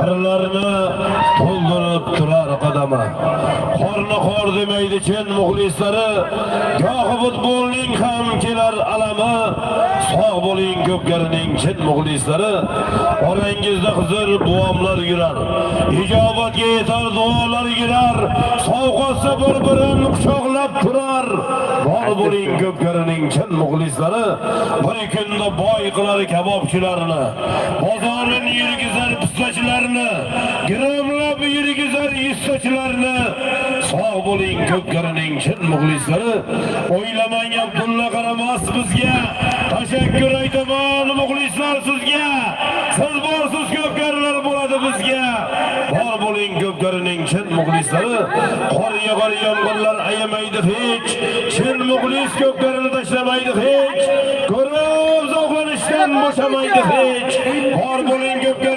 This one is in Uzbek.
qirlarni to'ldirib turar qadama. Qorni qor demaydi chin muxlislari, gohi futbolning ham kelar alami. Sog' bo'ling ko'pkarining chin muxlislari, orangizda Xizr buvomlar yurar, ijobatga yetar duolar yurar, sovg'atsa bir-birini quchoqlab turar. Bor bo'ling ko'pkarining chin muxlislari, bir kunda boy qilar kabobchilarni, bozorini yurgizar pistachilarni, gramlab yurgizar istachilarni. Sog' bo'ling ko'pkarining chin muxlislari, o'ylamang Abdulla qaramas bizga, tashakkur aytaman muxlislar sizga. Siz borsiz ko'pkarilar bo'ladi bizga. Bor bo'ling ko'pkarining chin muxlislari, qor yog'ar yomg'irlar ayamaydi hech, chin muxlis ko'pkarini tashlamaydi hech, ko'rib zavqlanishdan bo'shamaydi hech. Bor bo'ling ko'pkari